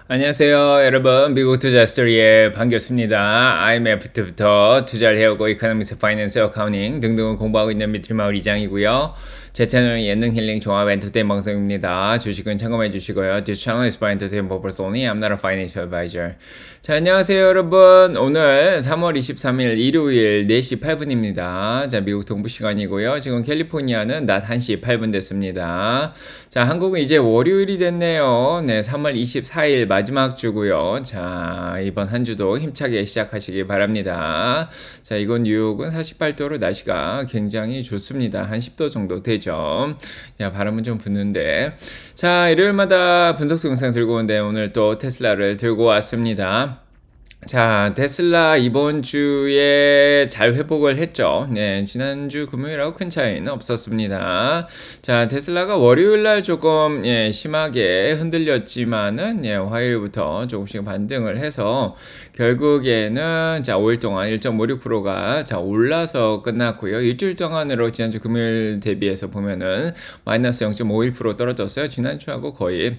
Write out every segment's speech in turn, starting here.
안녕하세요, 여러분. 미국 투자 스토리에 반갑습니다. IMF부터 투자를 해오고 이코노미스, 파이낸스, 어카운팅 등등을 공부하고 있는 미트마을 이장이고요. 제 채널은 예능 힐링 종합 엔터테인 방송입니다. 주식은 참고해 주시고요. This channel is for entertainment purpose only. I'm not a financial advisor. 자, 안녕하세요, 여러분. 오늘 3월 23일 일요일 4시 8분입니다. 자, 미국 동부 시간이고요. 지금 캘리포니아는 낮 1시 8분 됐습니다. 자, 한국은 이제 월요일이 됐네요. 네, 3월 24일 마지막 주고요. 자, 이번 한 주도 힘차게 시작하시기 바랍니다. 자, 이건 뉴욕은 48도로 날씨가 굉장히 좋습니다. 한 10도 정도 되죠. 자, 바람은 좀 부는데. 자, 일요일마다 분석 동영상 들고 오는데 오늘 또 테슬라를 들고 왔습니다. 자, 테슬라 이번 주에 잘 회복을 했죠. 네, 지난주 금요일하고 큰 차이는 없었습니다. 자, 테슬라가 월요일날 조금 심하게 흔들렸지만은 화요일부터 조금씩 반등을 해서 결국에는 자, 5일 동안 1.56%가 자, 올라서 끝났고요. 일주일 동안으로 지난주 금요일 대비해서 보면은 마이너스 0.51% 떨어졌어요. 지난주하고 거의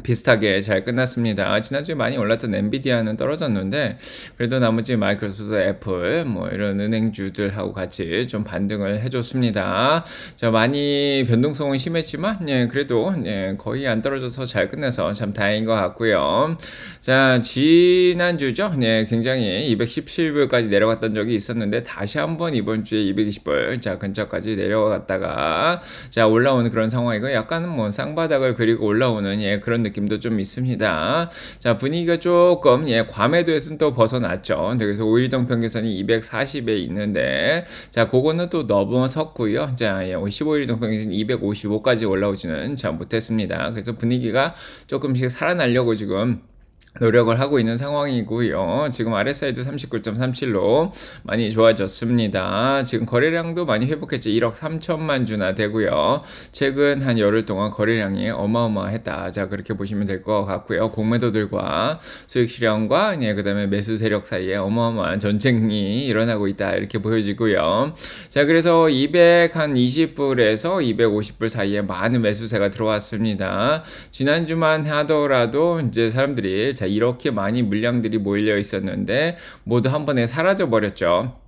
비슷하게 잘 끝났습니다. 지난주에 많이 올랐던 엔비디아는 떨어졌는데 그래도 나머지 마이크로소프트, 애플 뭐 이런 은행주들하고 같이 좀 반등을 해줬습니다. 자, 많이 변동성은 심했지만 그래도 거의 안 떨어져서 잘 끝내서 참 다행인 것 같고요. 자, 지난주죠. 굉장히 217불까지 내려갔던 적이 있었는데 다시 한번 이번 주에 220불 자 근처까지 내려갔다가 자 올라오는 그런 상황이고 약간은 뭐 쌍바닥을 그리고 올라오는 그런 느낌도 좀 있습니다. 자, 분위기가 조금 과매도에서는 또 벗어났죠. 그래서 5일 이동 평균선이 240에 있는데 자, 그거는 또 넘어섰고요. 자, 15일 이동 평균선이 255까지 올라오지는 잘 못했습니다. 그래서 분위기가 조금씩 살아나려고 지금 노력을 하고 있는 상황이고요. 지금 RSI도 39.37로 많이 좋아졌습니다. 지금 거래량도 많이 회복했지. 1억 3천만 주나 되고요. 최근 한 열흘 동안 거래량이 어마어마했다. 자, 그렇게 보시면 될 것 같고요. 공매도들과 수익 실현과 그다음에 매수 세력 사이에 어마어마한 전쟁이 일어나고 있다. 이렇게 보여지고요. 자, 그래서 220불에서 250불 사이에 많은 매수세가 들어왔습니다. 지난주만 하더라도 이제 사람들이 자, 이렇게 많이 물량들이 몰려 있었는데 모두 한 번에 사라져 버렸죠.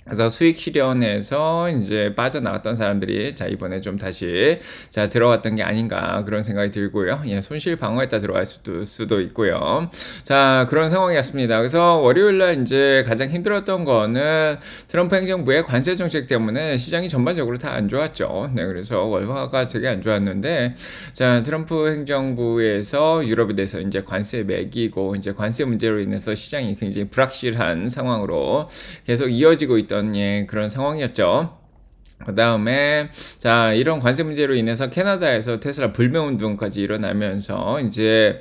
그래서 수익 실현에서 이제 빠져나갔던 사람들이 자, 이번에 좀 다시 자, 들어왔던 게 아닌가 그런 생각이 들고요. 손실 방어했다 들어갈 수도 있고요. 자, 그런 상황이었습니다. 그래서 월요일날 이제 가장 힘들었던 거는 트럼프 행정부의 관세 정책 때문에 시장이 전반적으로 다 안 좋았죠. 네, 그래서 월화가 되게 안 좋았는데 자, 트럼프 행정부에서 유럽에 대해서 이제 관세 매기고 이제 관세 문제로 인해서 시장이 굉장히 불확실한 상황으로 계속 이어지고 있던 그런 상황이었죠. 그 다음에 자, 이런 관세 문제로 인해서 캐나다에서 테슬라 불매 운동까지 일어나면서 이제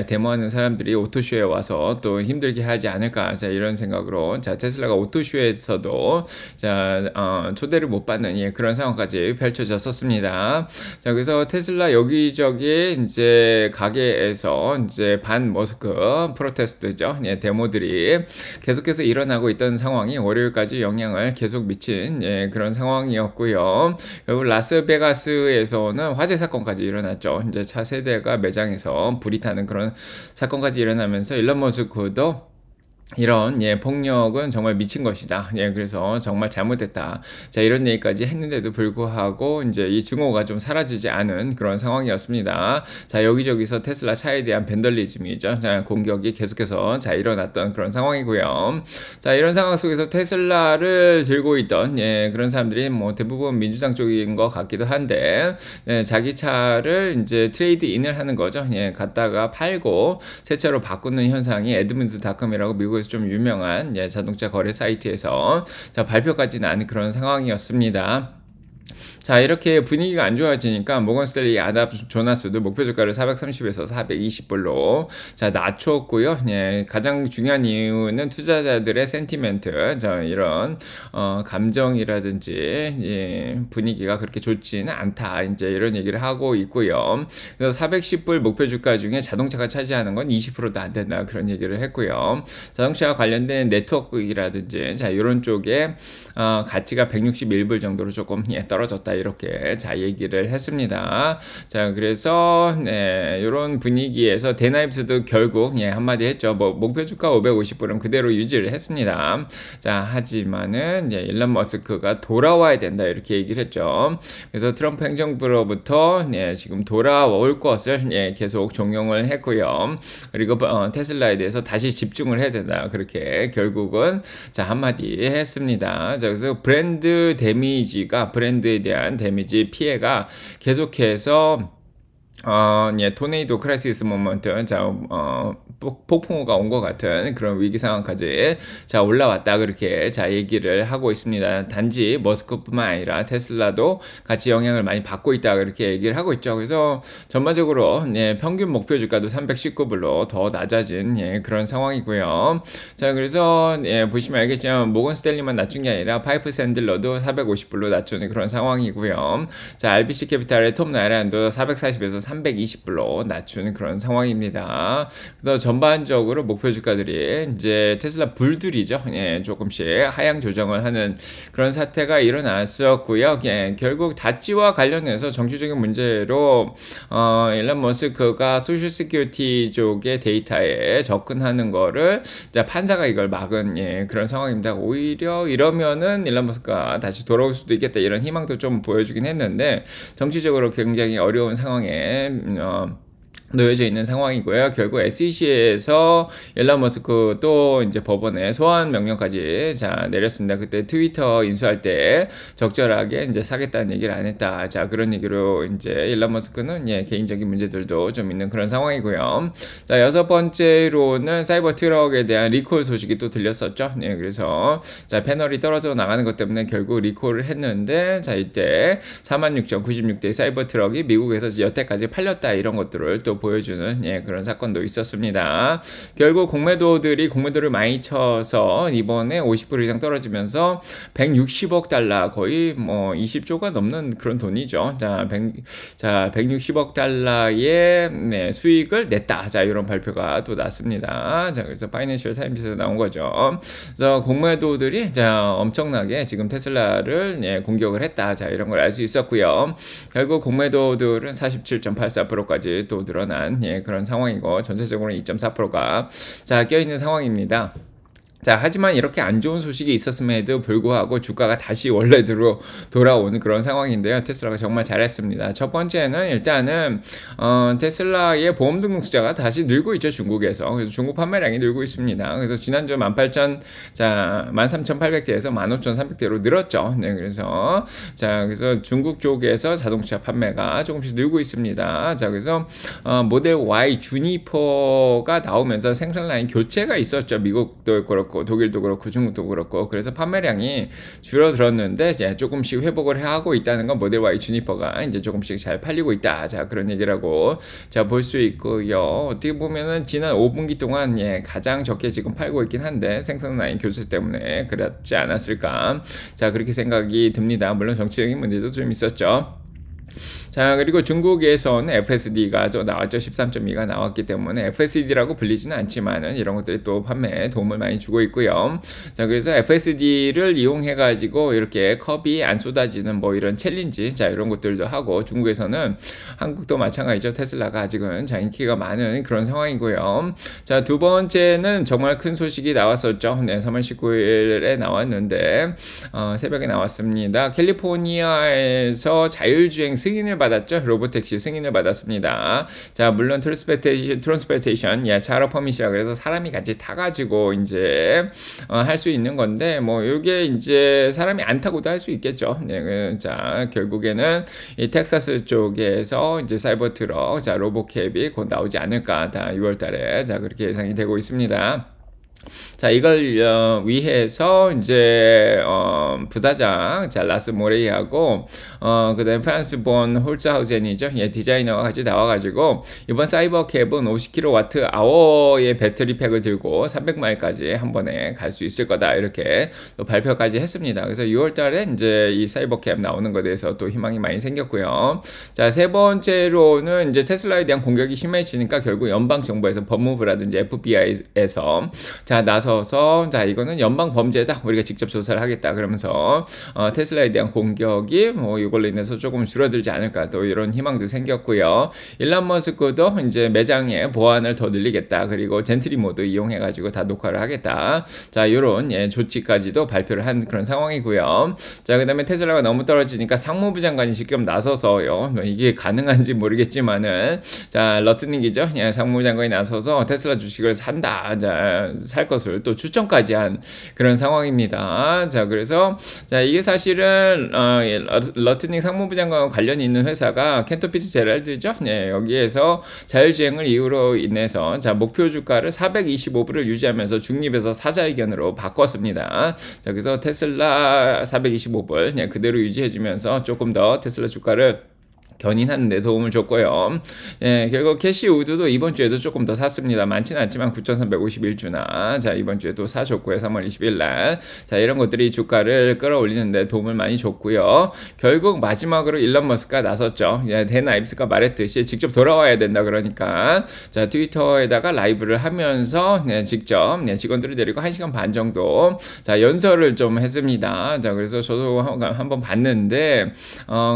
데모하는 사람들이 오토쇼에 와서 또 힘들게 하지 않을까 자, 이런 생각으로 자, 테슬라가 오토쇼에서도 자, 초대를 못 받는 그런 상황까지 펼쳐졌었습니다. 자, 그래서 테슬라 여기저기 이제 가게에서 이제 반 머스크 프로테스트죠. 데모들이 계속해서 일어나고 있던 상황이 월요일까지 영향을 계속 미친 그런 상황이었고요. 결국 라스베가스에서는 화재 사건까지 일어났죠. 이제 차 세대가 매장에서 불이 타는 그런 사건까지 일어나면서 일론 머스크도 이런 폭력은 정말 미친 것이다. 그래서 정말 잘못됐다. 자, 이런 얘기까지 했는데도 불구하고 이제 이 증오가 좀 사라지지 않은 그런 상황이었습니다. 자, 여기저기서 테슬라 차에 대한 밴덜리즘이죠. 자, 공격이 계속해서 자, 일어났던 그런 상황이고요. 자, 이런 상황 속에서 테슬라를 들고 있던 그런 사람들이 뭐 대부분 민주당 쪽인 것 같기도 한데 자기 차를 이제 트레이드인을 하는 거죠. 갖다가 팔고 새 차로 바꾸는 현상이 에드문드닷컴이라고 미국 에서 좀 유명한 자동차 거래 사이트에서 자, 발표까지 난 그런 상황이었습니다. 자, 이렇게 분위기가 안 좋아지니까 모건 스탠리 아답 조나스도 목표 주가를 430에서 420불로 자, 낮췄고요. 가장 중요한 이유는 투자자들의 센티멘트, 자, 이런 감정이라든지 분위기가 그렇게 좋지는 않다. 이제 이런 얘기를 하고 있고요. 그래서 410불 목표 주가 중에 자동차가 차지하는 건 20%도 안 된다. 그런 얘기를 했고요. 자동차와 관련된 네트워크이라든지 자, 이런 쪽에 가치가 161불 정도로 조금 떨어졌다. 이렇게 얘기를 했습니다. 자, 그래서 네, 이런 분위기에서 데나입스도 결국 한마디 했죠. 뭐 목표 주가 550불은 그대로 유지를 했습니다. 자, 하지만은 일론 머스크가 돌아와야 된다 이렇게 얘기를 했죠. 그래서 트럼프 행정부로부터 지금 돌아올 것을 계속 종용을 했고요. 그리고 테슬라에 대해서 다시 집중을 해야 된다. 그렇게 결국은 한마디 했습니다. 자, 그래서 브랜드에 대한 데미지 피해가 계속해서 토네이도 크라이시스 모먼트, 폭풍우가 온 것 같은 그런 위기 상황까지 올라왔다 그렇게 얘기를 하고 있습니다. 단지 머스크뿐만 아니라 테슬라도 같이 영향을 많이 받고 있다 그렇게 얘기를 하고 있죠. 그래서 전반적으로 평균 목표 주가도 319불로 더 낮아진 그런 상황이고요. 자, 그래서 보시면 알겠지만 모건 스탠리만 낮춘 게 아니라 파이프 샌들러도 450불로 낮춘 그런 상황이고요. 자, RBC 캐피탈의 톰 나이란도 440에서 320불로 낮춘 그런 상황입니다. 그래서 전반적으로 목표 주가들이 이제 테슬라 불들이죠. 조금씩 하향 조정을 하는 그런 사태가 일어났었고요. 결국 다찌와 관련해서 정치적인 문제로 일론 머스크가 소셜 시큐리티 쪽의 데이터에 접근하는 거를 판사가 이걸 막은 그런 상황입니다. 오히려 이러면은 일론 머스크가 다시 돌아올 수도 있겠다 이런 희망도 좀 보여주긴 했는데 정치적으로 굉장히 어려운 상황에 놓여져 있는 상황이고요. 결국 SEC에서 일론 머스크 또 이제 법원에 소환 명령까지 내렸습니다. 그때 트위터 인수할 때 적절하게 이제 사겠다는 얘기를 안 했다. 자, 그런 얘기로 이제 일론 머스크는 개인적인 문제들도 좀 있는 그런 상황이고요. 자, 여섯 번째로는 사이버 트럭에 대한 리콜 소식이 또 들렸었죠. 그래서 패널이 떨어져 나가는 것 때문에 결국 리콜을 했는데 이때 46,096대의 사이버 트럭이 미국에서 여태까지 팔렸다 이런 것들을 또 보여주는 그런 사건도 있었습니다. 결국 공매도를 많이 쳐서 이번에 50% 이상 떨어지면서 160억 달러 거의 뭐 20조가 넘는 그런 돈이죠. 자, 160억 달러의 수익을 냈다. 자, 이런 발표가 또 났습니다. 자, 그래서 파이낸셜 타임즈에서 나온 거죠. 그래서 공매도들이 엄청나게 지금 테슬라를 공격을 했다. 자, 이런 걸 알 수 있었고요. 결국 공매도들은 47.84%까지 또 늘어난 그런 상황이고 전체적으로는 2.4%가 껴있는 상황입니다. 자, 하지만 이렇게 안 좋은 소식이 있었음에도 불구하고 주가가 다시 원래대로 돌아오는 그런 상황인데요. 테슬라가 정말 잘했습니다. 첫 번째는 일단은 테슬라의 보험 등록자가 다시 늘고 있죠. 중국에서. 그래서 중국 판매량이 늘고 있습니다. 그래서 지난주 13,800대에서 15,300대로 늘었죠. 그래서 중국 쪽에서 자동차 판매가 조금씩 늘고 있습니다. 자, 그래서 모델 Y 주니퍼가 나오면서 생산 라인 교체가 있었죠. 미국도 그렇고 독일도 그렇고 중국도 그렇고. 그래서 판매량이 줄어들었는데 이제 조금씩 회복을 하고 있다는 건 모델 Y 주니퍼가 이제 조금씩 잘 팔리고 있다. 자, 그런 얘기라고 볼 수 있고요. 어떻게 보면은 지난 5분기 동안 가장 적게 지금 팔고 있긴 한데 생산 라인 교체 때문에 그렇지 않았을까. 자, 그렇게 생각이 듭니다. 물론 정치적인 문제도 좀 있었죠. 자, 그리고 중국에서는 FSD가 나왔죠. 13.2가 나왔기 때문에 FSD라고 불리지는 않지만은 이런 것들이 또 판매에 도움을 많이 주고 있고요. 자, 그래서 FSD를 이용해가지고 이렇게 컵이 안 쏟아지는 뭐 이런 챌린지, 자, 이런 것들도 하고 중국에서는 한국도 마찬가지죠. 테슬라가 아직은 인기가 많은 그런 상황이고요. 자, 두 번째는 정말 큰 소식이 나왔었죠. 3월 19일에 나왔는데, 새벽에 나왔습니다. 캘리포니아에서 자율주행 승인을 받았죠. 로보택시 승인을 받았습니다. 자, 물론 트랜스포테이션, 차로 퍼밋이라 그래서 사람이 같이 타가지고 이제 할 수 있는 건데, 뭐 이게 이제 사람이 안 타고도 할 수 있겠죠. 자, 결국에는 이 텍사스 쪽에서 이제 사이버 트럭, 로보캡이 곧 나오지 않을까. 다 6월달에 그렇게 예상이 되고 있습니다. 자, 이걸 위해서 이제 부사장 라스 모레이하고 그다음에 프란스 본 홀츠하우젠이죠. 디자이너가 같이 나와가지고 이번 사이버캡은 50kWh의 배터리 팩을 들고 300마일까지 한 번에 갈 수 있을 거다 이렇게 또 발표까지 했습니다. 그래서 6월달에 이제 이 사이버캡 나오는 것에 대해서 또 희망이 많이 생겼고요. 자, 세 번째로는 이제 테슬라에 대한 공격이 심해지니까 결국 연방 정부에서 법무부라든지 FBI에서 자, 나서서 자, 이거는 연방 범죄다. 우리가 직접 조사를 하겠다. 그러면서 테슬라에 대한 공격이 뭐 이걸로 인해서 조금 줄어들지 않을까 또 이런 희망도 생겼고요. 일론 머스크도 이제 매장에 보안을 더 늘리겠다. 그리고 젠트리 모드 이용해 가지고 다 녹화를 하겠다. 자, 요런 조치까지도 발표를 한 그런 상황이고요. 자, 그다음에 테슬라가 너무 떨어지니까 상무부 장관이 직접 나서서요. 이게 가능한지 모르겠지만은 자, 러트닝이죠. 상무부 장관이 나서서 테슬라 주식을 산다. 자, 살 것을 또 추천까지 한 그런 상황입니다. 자, 그래서 자, 이게 사실은 러트닝 상무부 장관과 관련이 있는 회사가 켄터 피츠제럴드죠. 여기에서 자율주행을 이유로 인해서 자, 목표 주가를 425불을 유지하면서 중립에서 사자의견으로 바꿨습니다. 자, 그래서 테슬라 425불 그대로 유지해주면서 조금 더 테슬라 주가를 견인하는 데 도움을 줬고요. 결국 캐시 우드도 이번 주에도 조금 더 샀습니다. 많지는 않지만 9,351주나 자, 이번 주에도 사줬고요. 3월 20일 날. 자, 이런 것들이 주가를 끌어올리는 데 도움을 많이 줬고요. 결국 마지막으로 일론 머스크가 나섰죠. 댄 아이브스가 말했듯이 직접 돌아와야 된다 그러니까 자, 트위터에다가 라이브를 하면서 직접 직원들을 데리고 1시간 반 정도 자, 연설을 좀 했습니다. 자, 그래서 저도 한번 봤는데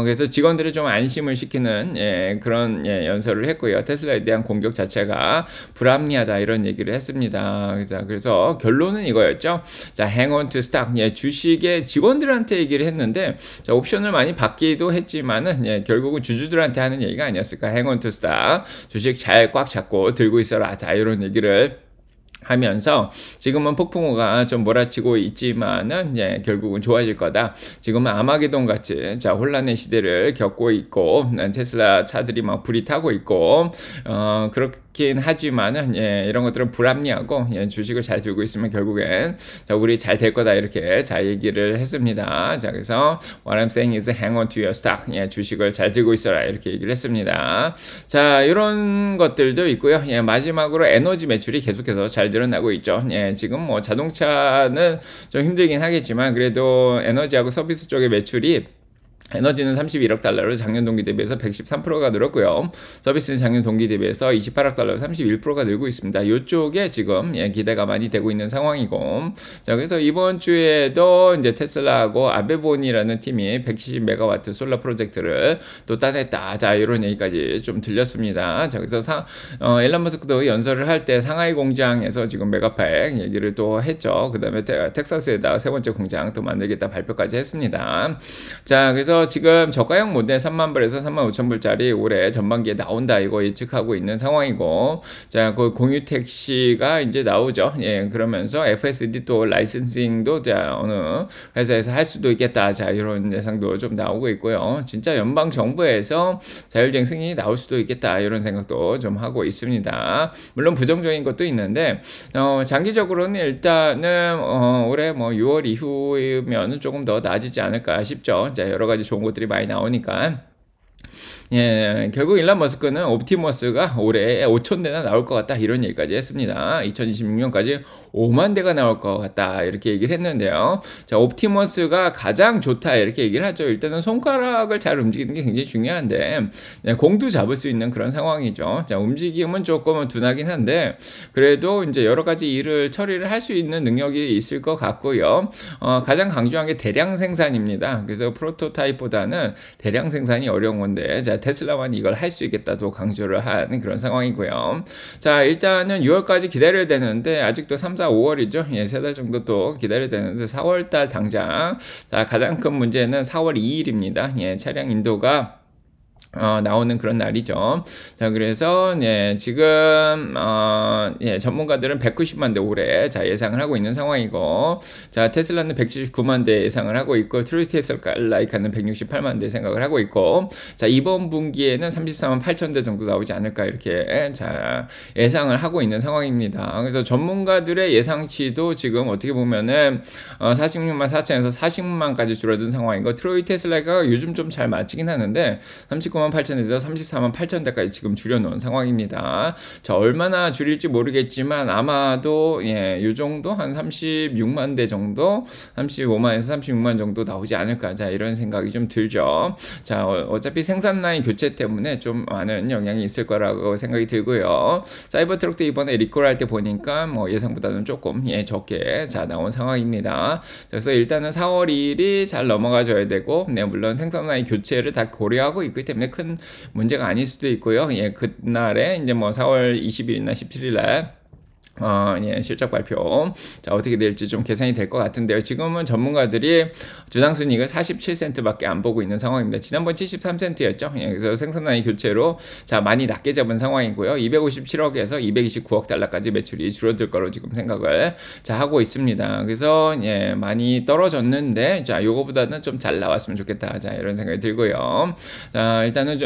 그래서 직원들이 좀 안심을 시키는 그런 연설을 했고요. 테슬라에 대한 공격 자체가 불합리하다 이런 얘기를 했습니다. 그래서 결론은 이거였죠. 자, hang on to stock. 주식의 직원들한테 얘기를 했는데 자, 옵션을 많이 받기도 했지만은 결국은 주주들한테 하는 얘기가 아니었을까. hang on to stock. 주식 잘 꽉 잡고 들고 있어라. 자, 이런 얘기를 하면서 지금은 폭풍우가 좀 몰아치고 있지만은 결국은 좋아질 거다. 지금은 아마게돈 같이 자, 혼란의 시대를 겪고 있고 테슬라 차들이 막 불이 타고 있고 그렇긴 하지만은 이런 것들은 불합리하고 주식을 잘 들고 있으면 결국엔 자, 우리 잘 될 거다 이렇게 자, 얘기를 했습니다. 자, 그래서 what I'm saying is hang on to your stock. 주식을 잘 들고 있어라 이렇게 얘기를 했습니다. 자, 이런 것들도 있고요. 마지막으로 에너지 매출이 계속해서 잘 늘어나고 있죠. 지금 뭐 자동차는 좀 힘들긴 하겠지만 그래도 에너지하고 서비스 쪽의 매출이 에너지는 31억 달러로 작년 동기 대비해서 113%가 늘었고요. 서비스는 작년 동기 대비해서 28억 달러로 31%가 늘고 있습니다. 이쪽에 지금 기대가 많이 되고 있는 상황이고, 자, 그래서 이번 주에도 이제 테슬라하고 아베본이라는 팀이 170메가와트 솔라 프로젝트를 또 따냈다. 자, 이런 얘기까지 좀 들렸습니다. 자, 그래서 일론 머스크도 연설을 할 때 상하이 공장에서 지금 메가팩 얘기를 또 했죠. 그 다음에 텍사스에다 세 번째 공장 또 만들겠다 발표까지 했습니다. 자, 그래서 지금 저가형 모델 30,000불에서 35,000불짜리 올해 전반기에 나온다 이거 예측하고 있는 상황이고, 자, 그 공유 택시가 이제 나오죠. 그러면서 FSD 또 라이센싱도 자, 어느 회사에서 할 수도 있겠다. 자, 이런 예상도 좀 나오고 있고요. 진짜 연방 정부에서 자율주행 승인이 나올 수도 있겠다. 이런 생각도 좀 하고 있습니다. 물론 부정적인 것도 있는데 장기적으로는 일단은 올해 뭐 6월 이후면 조금 더 나아지지 않을까 싶죠. 자, 여러 가지 좋은 것들이 많이 나오니까. 결국 일론 머스크는 옵티머스가 올해 5,000대나 나올 것 같다 이런 얘기까지 했습니다. 2026년까지 5만 대가 나올 것 같다 이렇게 얘기를 했는데요. 자, 옵티머스가 가장 좋다 이렇게 얘기를 하죠. 일단은 손가락을 잘 움직이는 게 굉장히 중요한데 공도 잡을 수 있는 그런 상황이죠. 자, 움직임은 조금은 둔하긴 한데 그래도 이제 여러 가지 일을 처리를 할 수 있는 능력이 있을 것 같고요. 가장 강조한 게 대량 생산입니다. 그래서 프로토타입보다는 대량 생산이 어려운 건데 자, 테슬라만 이걸 할 수 있겠다도 강조를 한 그런 상황이고요. 자, 일단은 6월까지 기다려야 되는데 아직도 3, 4, 5월이죠. 3달 정도 또 기다려야 되는데 4월달 당장 자, 가장 큰 문제는 4월 2일입니다. 차량 인도가 나오는 그런 날이죠. 자, 그래서 지금 전문가들은 190만 대 올해 자, 예상을 하고 있는 상황이고, 자, 테슬라는 179만 대 예상을 하고 있고, 트루 테슬라이카는 168만 대 생각을 하고 있고, 자, 이번 분기에는 34만 8천 대 정도 나오지 않을까 이렇게 자, 예상을 하고 있는 상황입니다. 그래서 전문가들의 예상치도 지금 어떻게 보면은 46만 4천에서 40만까지 줄어든 상황이고, 트로이 테슬라가 요즘 좀 잘 맞추긴 하는데 29만 8천에서 34만 8천대까지 지금 줄여놓은 상황입니다. 자, 얼마나 줄일지 모르겠지만 아마도 요 정도 한 36만 대 정도, 35만에서 36만 정도 나오지 않을까. 자, 이런 생각이 좀 들죠. 자, 어차피 생산 라인 교체 때문에 좀 많은 영향이 있을 거라고 생각이 들고요. 사이버트럭도 이번에 리콜할 때 보니까 뭐 예상보다는 조금 적게 자 나온 상황입니다. 그래서 일단은 4월 2일이 잘 넘어가줘야 되고, 물론 생산 라인 교체를 다 고려하고 있기 때문에 큰 문제가 아닐 수도 있고요. 그날에 이제 뭐 4월 20일이나 17일날 실적 발표. 자, 어떻게 될지 좀 계산이 될 것 같은데요. 지금은 전문가들이 주당 순이익을 47센트밖에 안 보고 있는 상황입니다. 지난번 73센트였죠. 그래서 생산라인 교체로 자, 많이 낮게 잡은 상황이고요. 257억에서 229억 달러까지 매출이 줄어들 거로 지금 생각을 자, 하고 있습니다. 그래서 많이 떨어졌는데, 자, 요거보다는 좀 잘 나왔으면 좋겠다. 자, 이런 생각이 들고요. 자, 일단은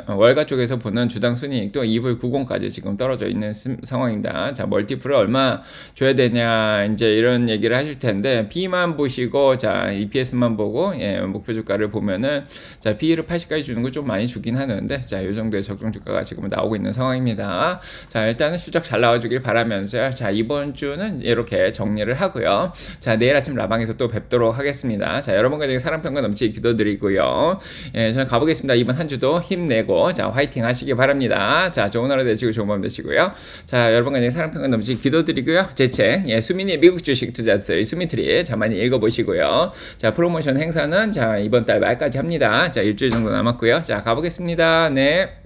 월가 쪽에서 보는 주당 순이익도 2불 90까지 지금 떨어져 있는 상황입니다. 자, 멀티플을 얼마 줘야 되냐, 이제 이런 얘기를 하실 텐데, B만 보시고, 자, EPS만 보고, 목표 주가를 보면은, 자, PE를 80까지 주는 거 좀 많이 주긴 하는데, 자, 요 정도의 적정 주가가 지금 나오고 있는 상황입니다. 자, 일단은 수적 잘 나와주길 바라면서요. 자, 이번 주는 이렇게 정리를 하고요. 자, 내일 아침 라방에서 또 뵙도록 하겠습니다. 자, 여러분과 사랑평가 넘치게 기도드리고요. 저는 가보겠습니다. 이번 한 주도 힘내고, 자, 화이팅 하시기 바랍니다. 자, 좋은 하루 되시고 좋은 밤 되시고요. 자, 여러분과 사랑평가 넘치게 기도드리고요. 제 책, 수민이의 미국 주식 투자들 수미트리, 자, 많이 읽어보시고요. 자, 프로모션 행사는 자, 이번 달 말까지 합니다. 자, 일주일 정도 남았고요. 자, 가보겠습니다. 네.